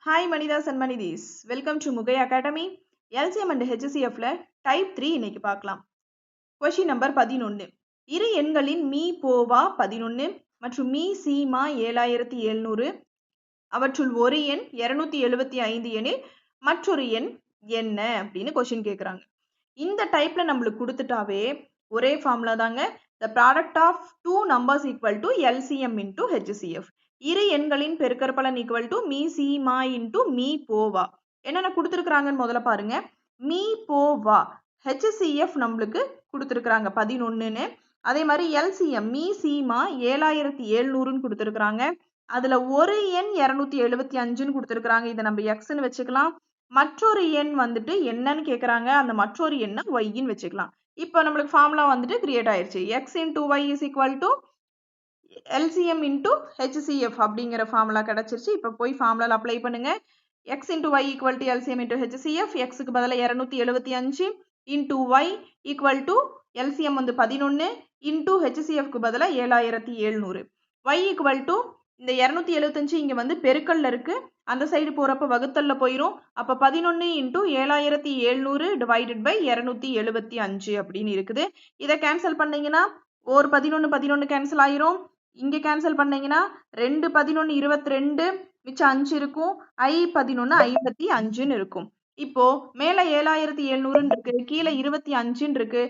Hi Manidas and Manidis. Welcome to Mugai Academy. LCM and HCF ல type 3 இன்னைக்கு பார்க்கலாம். Question number 11. இரு எண்களின் மீ போவா 11 மற்றும் மீ சீமா 7700 அவற்றுள் ஒரு எண் 275 எனில் மற்றொரு எண் என்ன அப்படின்னு கொஸ்டின் கேட்குறாங்க. இந்த டைப்ல நம்மளுக்கு கொடுத்துட்டாவே ஒரே ஃபார்முலா தாங்க. The product of two numbers equal to LCM into HCF. இரு எண்களின் பெருக்கற்பலன் ஈக்குவல் டு மீ சீமா இன்டு மீ போவா. என்னென்ன கொடுத்துருக்குறாங்கன்னு முதல்ல பாருங்க. மீ போவா HCF நம்மளுக்கு கொடுத்துருக்குறாங்க 11ன்னு. அதே மாதிரி எல்சிஎம் மீ சீமா 7700ன்னு கொடுத்துருக்குறாங்க. அதுல ஒரு எண் 275ன்னு கொடுத்துருக்குறாங்க. இதை நம்ம எக்ஸ்ன்னு வச்சுக்கலாம். மற்றொரு எண் வந்துட்டு என்னன்னு கேட்குறாங்க. அந்த மற்றொரு எண்ணை ஒய்ன்னு வச்சுக்கலாம். இப்போ நம்மளுக்கு ஃபார்முலா வந்துட்டு கிரியேட் ஆயிடுச்சு. X into y is equal to LCM into HCF அப்படிங்கிற ஃபார்முலா கிடைச்சிருச்சு. இப்போ போய் ஃபார்முலா அப்ளை பண்ணுங்க. x into y equal to LCM into HCF. xக்கு பதிலாக 275 into y equal to LCM வந்து 11 into HCFக்கு பதிலாக 7700. y equal to இந்த 275 இங்க வந்து பெருக்கல்ல இருக்கு. அந்த சைடு போறப்ப வகுத்தல்ல போயிரும். அப்ப 11 into 7700 divided by 275 அப்படின்னு இருக்குது. இதை கேன்சல் பண்ணீங்கன்னா ஒரு 11 கேன்சல் ஆயிரும். இங்க கேன்சல் பண்ணீங்கன்னா 2 11 22 மிச்சம் 5 இருக்கும். I 11 55ன்னு இருக்கும். இப்போ மேல 7700 இருக்கு, கீழே 25 இருக்கு.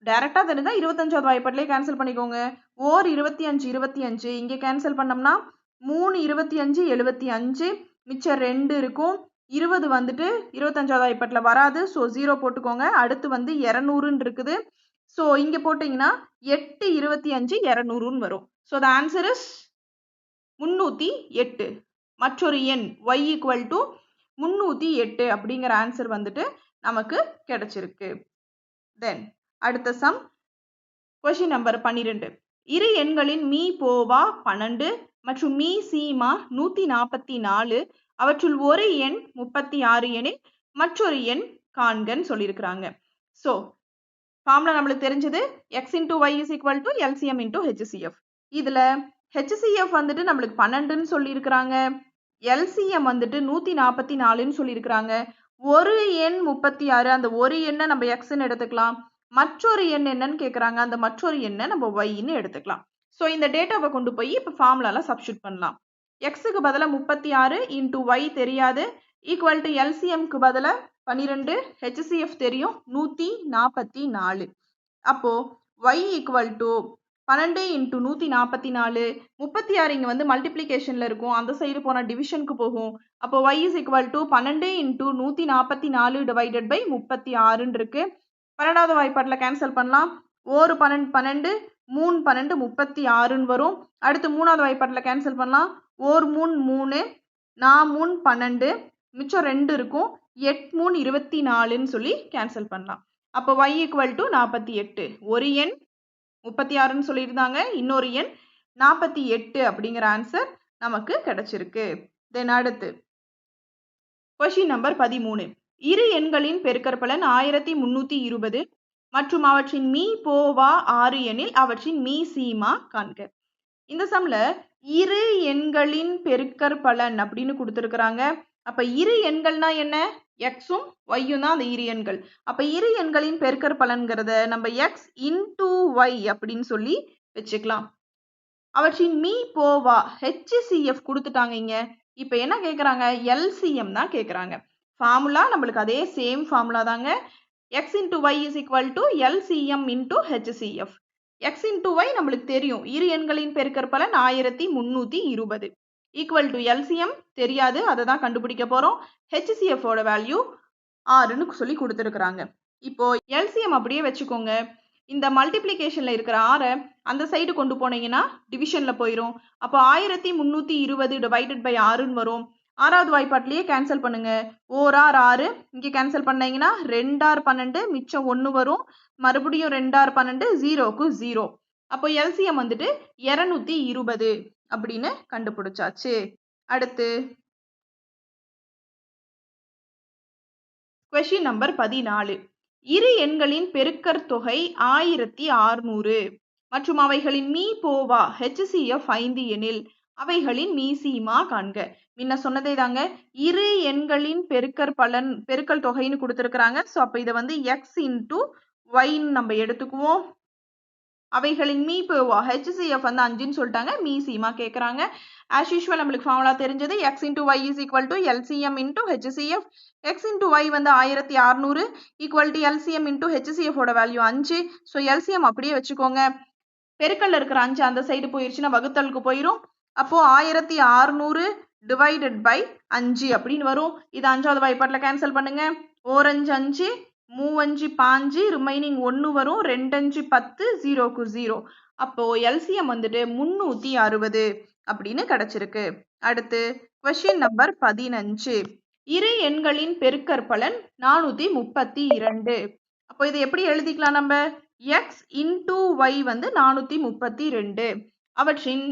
டைரக்டா தெரிஞ்சா 25வது வாய்ப்பாட்டிலே கேன்சல் பண்ணிக்கோங்க. ஓர் 25 இங்க கேன்சல் பண்ணோம்னா 3 25 75 மிச்சம் 2 இருக்கும். 20 வந்துட்டு 25வது வாய்ப்பாட்டில் வராது. ஸோ 0 போட்டுக்கோங்க. அடுத்து வந்து 200ன்னு இருக்குது. ஸோ இங்க போட்டீங்கன்னா 8 25 200ன்னு வரும். So the answer is 308. மற்றொரு எண் y ஈக்குவல் டு 308 அப்படிங்கிற ஆன்சர் வந்துட்டு நமக்கு கிடைச்சிருக்கு. தென் அடுத்த சம் கொஸ்டின் நம்பர் 12. இரு எண்களின் மீ போவா 12 மற்றும் மீ சீமா 144 அவற்றுள் ஒரு எண் 36 எனில் மற்றொரு எண் காண்கன்னு சொல்லியிருக்கிறாங்க. ஸோ ஃபார்முலா நம்மளுக்கு தெரிஞ்சது x into y is equal to LCM into HCF. இதுல HCF வந்துட்டு நம்மளுக்கு 12ன்னு சொல்லியிருக்கிறாங்க. LCM வந்துட்டு 144ன்னு சொல்லியிருக்கிறாங்க. ஒரு எண் 36, அந்த ஒரு எண்ணை நம்ம எக்ஸ்ன்னு எடுத்துக்கலாம். மற்றொரு எண் என்னன்னு கேட்குறாங்க. அந்த மற்றொரு எண்ணை நம்ம ஒய்ன்னு எடுத்துக்கலாம். ஸோ இந்த டேட்டாவை கொண்டு போய் இப்போ ஃபார்முலால சப்ஸ்டியூட் பண்ணலாம். எக்ஸுக்கு பதிலாக 36 இன்டூ ஒய் தெரியாது, ஈக்குவல் டு எல்சிஎம்க்கு பதிலாக 12, HCF தெரியும் 144. அப்போ y ஈக்குவல் டு 12 இன்டூ 144, 36 இங்கே வந்து மல்டிப்ளிகேஷனில் இருக்கும். அந்த சைடு போனால் டிவிஷனுக்கு போகும். அப்போ y is equal to 12 into 144 divided by 36ன்னு இருக்கு. 12வது வாய்ப்பாட்டில் கேன்சல் பண்ணலாம். ஒரு 12 3 12 36ன்னு வரும். அடுத்து 3வது வாய்ப்பாட்டில் கேன்சல் பண்ணலாம். ஒரு 3 3 4 3 12 மிச்சம் 2 இருக்கும். 8 3 24ன்னு சொல்லி கேன்சல் பண்ணலாம். அப்போ y ஈக்குவல் டு 48. ஒரு எண் 36ன்னு சொல்லியிருந்தாங்க, இன்னொரு எண் 48 அப்படிங்கிற ஆன்சர் நமக்கு கிடைச்சிருக்கு. தென் அடுத்து கொஸ்டின் நம்பர் 13. இரு எண்களின் பெருக்கற்பலன் 1320 மற்றும் அவற்றின் மீ போவா 6 எனில் அவற்றின் மீ சீமா காண்க. இந்த சம்ல இரு எண்களின் பெருக்கற்பலன் அப்படின்னு கொடுத்துருக்குறாங்க. அப்ப இரு எண்கள்னா என்ன? எக்ஸும் ஒய்யும் தான் அந்த இரு எண்கள். அப்ப இரு எண்களின் பெருக்கற்பலன்கிறத நம்ம எக்ஸ் இன்டூ ஒய் அப்படின்னு சொல்லி வச்சுக்கலாம். அவற்றின் மீ போவா HCF கொடுத்துட்டாங்க இங்க. இப்ப என்ன கேட்குறாங்க? LCM தான் கேட்குறாங்க. ஃபார்முலா நம்மளுக்கு அதே சேம் ஃபார்முலா தாங்க. X into y is equal to LCM into HCF. X into y நம்மளுக்கு தெரியும். இரு எண்களின் பெருக்கற்பலன் 1320 ஈக்குவல் டு LCM தெரியாது, அதை தான் கண்டுபிடிக்க போறோம். HCF ஓட வேல்யூ 6ன்னு சொல்லி கொடுத்துருக்குறாங்க. இப்போ LCM அப்படியே வச்சுக்கோங்க. இந்த மல்டிப்ளிகேஷன்ல இருக்கிற 6 அந்த சைடு கொண்டு போனீங்கன்னா டிவிஷன்ல போயிடும். அப்போ 1320 டிவைடட் பை 6ன்னு வரும். 6வது வாய்ப்பாட்டிலேயே கேன்சல் பண்ணுங்க. ஓர் 6 இங்கே கேன்சல் பண்ணீங்கன்னா 2 12 மிச்சம் 1 வரும். மறுபடியும் 2 12 0க்கு 0. அப்போ LCM வந்துட்டு 220 அப்படின்னு கண்டுபிடிச்சாச்சு. அடுத்து கொஸ்டின் நம்பர் 14. இரு எண்களின் பெருக்கற் தொகை 1600 மற்றும் அவைகளின் மீ போவா HCF 5 எனில் அவைகளின் மீசீமா காண்க. முன்ன சொன்னதே தாங்க, இரு எண்களின் பெருக்கல் தொகைன்னு கொடுத்துருக்காங்க. ஸோ அப்போ இதை வந்து எக்ஸ் இன்டூ ஒய்ன்னு நம்ம எடுத்துக்குவோம். அவைகளின் மீபோவா HCF வந்து 5ன்னு சொல்லிட்டாங்க, மீசீமா கேட்குறாங்க. ஆஸ் யூஷுவல் நம்மளுக்கு ஃபார்முலா தெரிஞ்சது, x into y is equal to LCM into HCF. X into y வந்து 1600 equal to LCM into HCF ஓட வேல்யூ 5. ஸோ எல்சிஎம் அப்படியே வச்சுக்கோங்க. பெருக்கல்ல இருக்கிற 5 அந்த சைடு போயிருச்சுன்னா வகுத்தலுக்கு போயிடும். அப்போ 1600 டிவைடட் பை 5 அப்படின்னு வரும். இது 5வது வாய்ப்பாட்டில் கேன்சல் பண்ணுங்க. 4 5 5, 3 5 5, ரிமைனிங் 1 வரும். 2 5 10, 0க்கு 0. அப்போ எல்சிஎம் வந்துட்டு 360 அப்படின்னு கிடைச்சிருக்கு. அடுத்து கொஸ்டின் நம்பர் 15. இரு எண்களின் பெருக்கற்பலன் 432. அப்போ இதை எப்படி எழுதிக்கலாம் நம்ம? எக்ஸ் இன்டூ ஒய் வந்து 432. அவற்றின்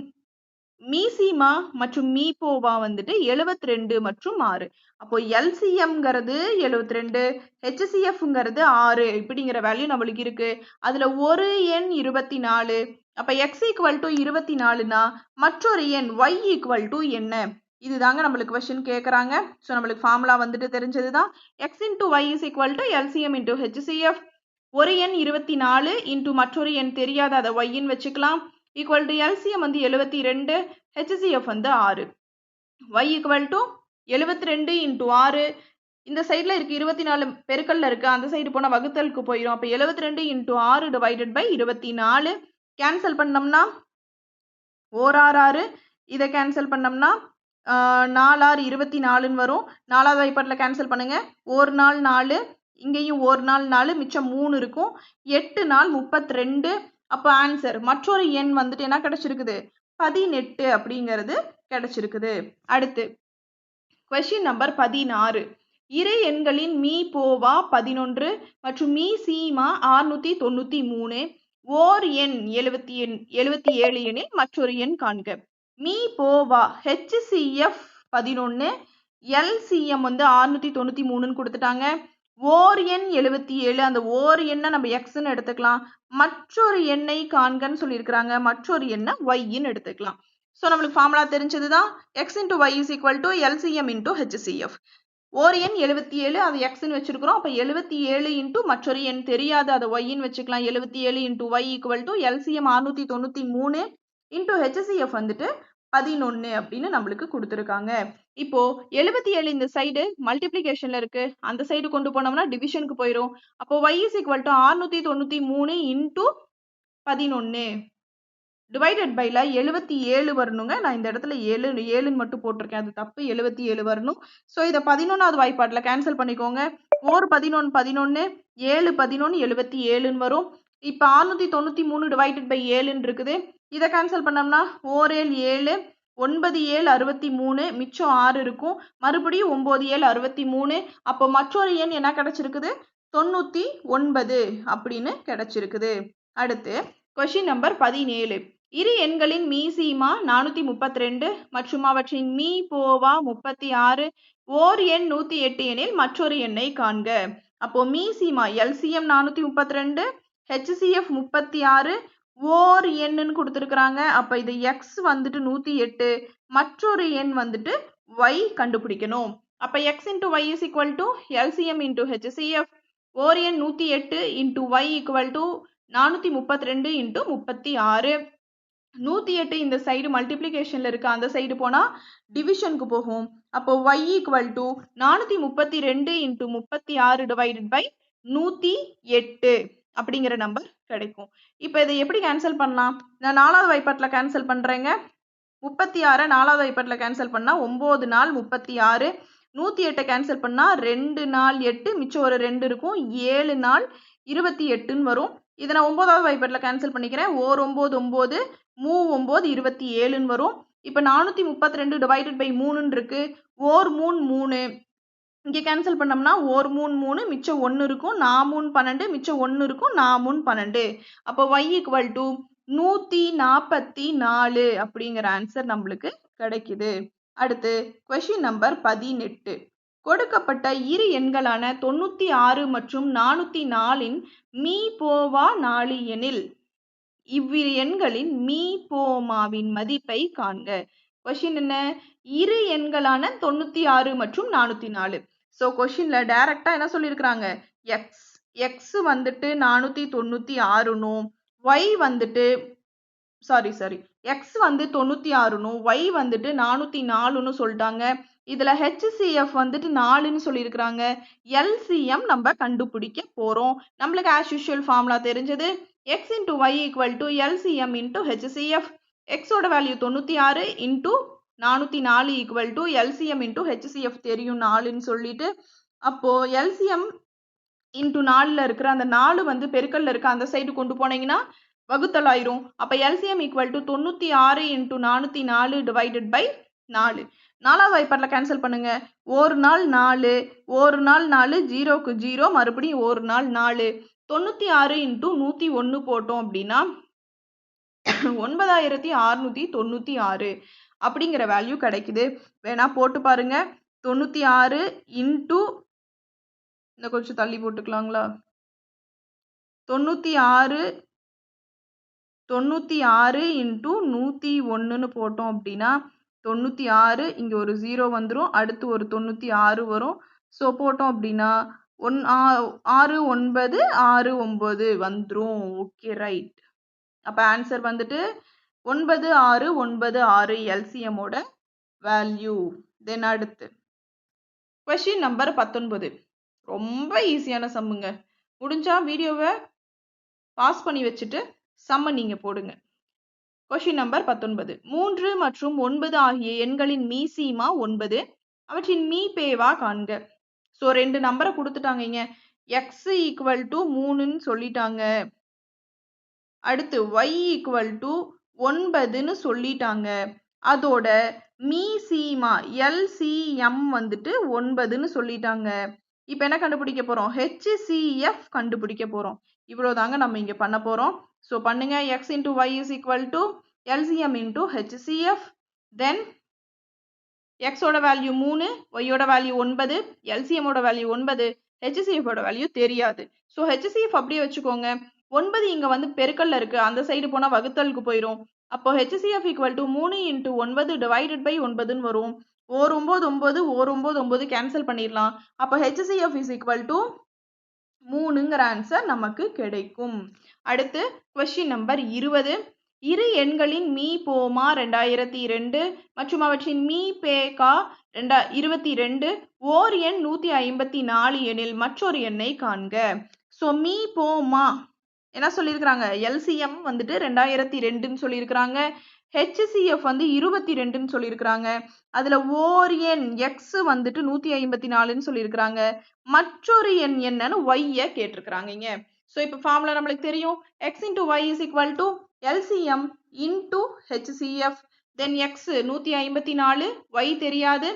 மீசீமா மற்றும் மீபோவா வந்துட்டு 72 மற்றும் 6. அப்போ எல்சிஎம்ங்கிறது 72, HCFங்கிறது 6 இப்படிங்கிற வேல்யூ நம்மளுக்கு இருக்கு. அதுல ஒரு எண் 24. அப்ப எக்ஸ் ஈக்குவல் டு 24னா மற்றொரு எண் ஒய் ஈக்குவல் டு என்ன? இதுதாங்க நம்மளுக்கு கொஸ்டின் கேட்குறாங்க. ஸோ நம்மளுக்கு ஃபார்முலா வந்துட்டு தெரிஞ்சது தான். X into y is equal to LCM into HCF. ஒரு எண் 24 இன்டூ மற்றொரு எண் தெரியாத அதை ஒய்ன்னு வச்சுக்கலாம். ஈக்குவல் டு எல்சிஎம் வந்து 72, HCF வந்து 6. Y equal to 72 into 6. இந்த சைடில் இருக்கு 24 பெருக்கல்ல இருக்கு, அந்த சைடு போனால் வகுத்தலுக்கு போயிடும். அப்போ 72 இன்டூ 6 டிவைடட் பை 24. கேன்சல் பண்ணோம்னா 4 6 6. இதை கேன்சல் பண்ணோம்னா 4 6 24ன்னு வரும். 4வது வாய்ப்பாட்டில் கேன்சல் பண்ணுங்க. ஒரு நாள் 4, இங்கேயும் ஒரு நாள் 4, மிச்சம் 3 இருக்கும். 8 நாள் 32. அப்போ ஆன்சர் மற்றொரு எண் வந்துட்டு என்ன கிடைச்சிருக்குது? 18 அப்படிங்கிறது கிடைச்சிருக்குது. அடுத்து கொஸ்டின் நம்பர் 16. இரு எண்களின் மீபோவா 11 மற்றும் மீசீமா 693. ஓர் எண் 77 எனில் மற்றொரு எண் காண்க. மீபோவா HCF 11, LCM வந்து 693ன்னு கொடுத்துட்டாங்க. ஓர் எண் 77, அந்த ஓர் எண்ணை நம்ம எக்ஸ்ன்னு எடுத்துக்கலாம். மற்றொரு எண்ணை காண்கன்னு சொல்லியிருக்கிறாங்க, மற்றொரு எண்ணை ஒய்ன்னு எடுத்துக்கலாம். ஸோ நம்மளுக்கு ஃபார்முலா தெரிஞ்சதுதான், x into y is equal to LCM into HCF. ஓர் எண் 77, அது எக்ஸ்ன்னு வச்சிருக்கிறோம். அப்போ 77 இன்டூ மற்றொரு எண் தெரியாது, அதை ஒய்ன்னு வச்சுக்கலாம். 77 into y equal to LCM 693 into HCF வந்துட்டு 11 அப்படின்னு நம்மளுக்கு கொடுத்துருக்காங்க. இப்போ 77 இந்த சைடு மல்டிப்ளிகேஷன்ல இருக்கு, அந்த சைடு கொண்டு போனோம்னா டிவிஷனுக்கு போயிடும். அப்போ y is equal to 693 into 11 divided பைல 77 வரணுங்க. நான் இந்த இடத்துல 7ன்னு மட்டும் போட்டிருக்கேன், அது தப்பு. 77 வரணும். ஸோ இதை 11வது வாய்ப்பாட்டில் கேன்சல் பண்ணிக்கோங்க. 4 11 11, 7 11, 77ன்னு வரும். இப்போ 693 டிவைடட் பை 7ன்னு இருக்குது. இதை கேன்சல் பண்ணோம்னா 4 7, 9 7 63, மிச்சம் 6 இருக்கும். மறுபடியும் 9 7 63. அப்போ மற்றொரு எண் என்ன கிடைச்சிருக்குது? 99 அப்படின்னு கிடைச்சிருக்குது. அடுத்து கொஸ்டின் நம்பர் 17. இரு எண்களின் மீசீமா 432 மற்றும் அவற்றின் மீபோவா 36. ஓர் எண் 108 எனில் மற்றொரு எண்ணை காண்க. அப்போ மீசீமா LCM 432, HCF 36, ஓர் எண்ணுன்னு கொடுத்துருக்குறாங்க. அப்போ இது எக்ஸ் வந்துட்டு 108, மற்றொரு எண் வந்துட்டு ஒய் கண்டுபிடிக்கணும். அப்போ x into y is equal to LCM into HCF. ஓர் எண் 108 into y equal to 432 into 36. 108 இந்த சைடு மல்டிப்ளிகேஷன்ல இருக்கு, அந்த சைடு போனா டிவிஷனுக்கு போகும். அப்போ y equal to 432 into 36 divided by 108 அப்படிங்கிற நம்பர் கிடைக்கும். இப்போ இதை எப்படி கேன்சல் பண்ணலாம்? நான் 4வது வாய்ப்பாட்டில் கேன்சல் பண்றேங்க. 36 4வது வாய்ப்பாட்டில் கேன்சல் பண்ணா 9 நாள் 36. 108 கேன்சல் பண்ணா 2 நாள் 8, மிச்சம் ஒரு 2 இருக்கும். 7 நாள் 28ன்னு வரும். இதை நான் 9வது வாய்ப்பாட்டில் கேன்சல் பண்ணிக்கிறேன். 9 9, 3 9 27ன்னு வரும். இப்போ 432 டிவைடட் பை 3ன்னு இருக்கு. 1 3 3, இங்கே கேன்சல் பண்ணோம்னா 1 3 3, மிச்சம் 1 இருக்கும். 4 3 12, மிச்சம் 1 இருக்கும். 4 3 12. அப்போ y ஈக்குவல் டு 144 அப்படிங்கிற ஆன்சர் நம்மளுக்கு கிடைக்குது. அடுத்து கொஸ்டின் நம்பர் 18. கொடுக்கப்பட்ட இரு எண்களான 96 மற்றும் 404ன் மீபோவா 4 எனில் இவ்விரு எண்களின் மீபோமாவின் மதிப்பை காண்க. கொஷின் என்ன? இரு எண்களான 96 மற்றும் 404. ஸோ கொஷின்ல டைரக்டா என்ன சொல்லியிருக்கிறாங்க? எக்ஸ் வந்துட்டு 496னும் ஒய் வந்துட்டு எக்ஸ் வந்து 96னும் ஒய் வந்துட்டு 404ன்னு சொல்லிட்டாங்க. இதுல HCF வந்துட்டு 4ன்னு சொல்லியிருக்கிறாங்க. LCM நம்ம கண்டுபிடிக்க போறோம். நம்மளுக்கு as usual ஃபார்முலா தெரிஞ்சது x into y equal to LCM into HCF. x ஓட value 96 into 404 equal to LCM into HCF தெரியும் 4ன்னு சொல்லிட்டு, அப்போ LCM into 4ல இருக்கிற அந்த 4 வந்து பெருக்கல்ல இருக்க அந்த சைடு கொண்டு போனீங்கன்னா வகுத்தல் ஆயிரும். அப்ப LCM equal to 96 into 404 divided by 4. நாலாவது வாய்ப்பாடுல கேன்சல் பண்ணுங்க. ஒரு நாள் 4, ஒரு நாள் 4, 0க்கு 0, மறுபடியும் ஒரு நாள் 4. 96 into 101 போட்டோம் அப்படின்னா 9696 அப்படிங்கிற வேல்யூ கிடைக்குது. வேணா போட்டு பாருங்க. 96 into இந்த கொஞ்சம் தள்ளி போட்டுக்கலாங்களா? 96 into 101ன்னு போட்டோம் அப்படின்னா 96, இங்க ஒரு 0 வந்துரும், அடுத்து ஒரு 96 வரும். ஸோ போட்டோம் அப்படின்னா 6969 வந்துரும். Okay right. அப்ப ஆன்சர் வந்துட்டு 9696 LCM ஓட வேல்யூ. தென் அடுத்து கொஸ்டின் நம்பர் 19. ரொம்ப ஈஸியான சம்முங்க. முடிஞ்சா வீடியோவை பாஸ் பண்ணி வச்சுட்டு சம்ம நீங்க போடுங்க. Question number 19. 3 மற்றும் 9 ஆகிய எண்களின் மீசீமா 9, அவற்றின் மீபேவா காண்க. ஸோ 2 நம்பரை கொடுத்துட்டாங்க. x ஈக்குவல் டு 3ன்னு சொல்லிட்டாங்க. அடுத்து y ஈக்குவல் டு 9ன்னு சொல்லிட்டாங்க. அதோட மீசீமா LCM வந்துட்டு 9ன்னு சொல்லிட்டாங்க. இப்போ என்ன கண்டுபிடிக்க போறோம்? HCF கண்டுபிடிக்க போறோம். இவ்வளவுதாங்க நம்ம இங்க பண்ண போறோம். ஸோ பண்ணுங்க. x into y is equal to LCM into HCF. Then x ஓட வேல்யூ 3, y ஓட வேல்யூ 9, LCM ஓட வேல்யூ 9, HCF ஓட வேல்யூ தெரியாது. ஸோ HCF அப்படியே வச்சுக்கோங்க. 9 இங்க வந்து பெருக்கல்ல இருக்கு, அந்த சைடு போனா வகுத்தலுக்கு போயிடும். அப்போ HCF equal to 3 into 9 divided by 9ன்னு வரும். 9 9 கேன்சல் பண்ணிடலாம். அப்போ HCF is equal to 3ங்கிற ஆன்சர் நமக்கு கிடைக்கும். அடுத்து கொஸ்டின் நம்பர் 20. இரு எண்களின் மீ போமா 2002 மற்றும் அவற்றின் மீ பேகா 22, ஓர் எண் 154 எனில் மற்றொரு எண்ணை காண்க. ஸோ மீ போமா என்ன சொல்லியிருக்கிறாங்க? LCM வந்துட்டு 2002ன்னு சொல்லியிருக்கிறாங்க. HCF வந்து 22ன்னு சொல்லியிருக்கிறாங்க. அதுல ஓர் எண் x வந்துட்டு 154ன்னு சொல்லியிருக்கிறாங்க. மற்றொரு எண் என்னன்னு y கேட்டிருக்கிறாங்க. ஸோ இப்போ ஃபார்முலா நம்மளுக்கு தெரியும். x into y is equal to LCM into HCF. Then x 154, y தெரியாது,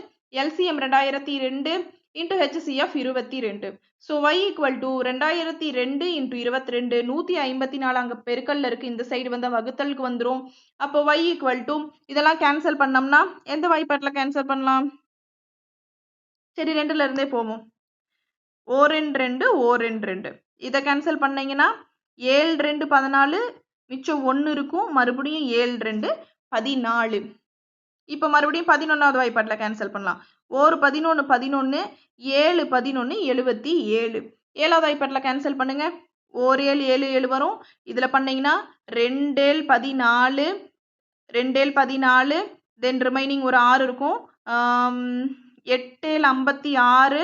LCM 2002 into HCF 22. So y equal to 2002 into 22, 154 அங்க பெருக்கல்ல இருக்கு, இந்த சைடு வந்து வகுத்தலுக்கு வந்துரும். அப்போ y equal to இதெல்லாம் கேன்சல் பண்ணோம்னா எந்த வாய்ப்பாட்டில் கேன்சல் பண்ணலாம்? சரி, 2ல இருந்தே போவோம். 2 இதை கேன்சல் பண்ணீங்கன்னா 7 2 14, மிச்சம் 1 இருக்கும், மறுபடியும் 7 2 14. இப்போ மறுபடியும் 11வது வாய்ப்பாட்டில் கேன்சல் பண்ணலாம். 11 11, 7 11 77. 7வது வாய்ப்பாட்டில் கேன்சல் பண்ணுங்க. 7 7 7 வரும். இதுல பண்ணீங்கன்னா 2 14, 2 14, தென் ரிமைனிங் ஒரு 6 இருக்கும். 8 56,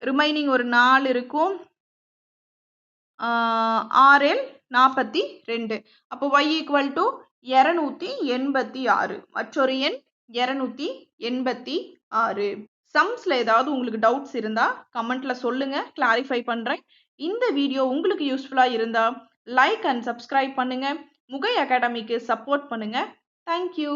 ரிமைனிங் ஒரு 4 இருக்கும். 6 42. அப்போ y equal to 286. மற்றொரு எண் 286. சம்ஸ்ல ஏதாவது உங்களுக்கு டவுட்ஸ் இருந்தா கமெண்ட்ல சொல்லுங்க, கிளாரிஃபை பண்றேன். இந்த வீடியோ உங்களுக்கு யூஸ்ஃபுல்லா இருந்தா லைக் அண்ட் சப்ஸ்கிரைப் பண்ணுங்க. முகை அகாடமிக்கு சப்போர்ட் பண்ணுங்க. தேங்க்யூ.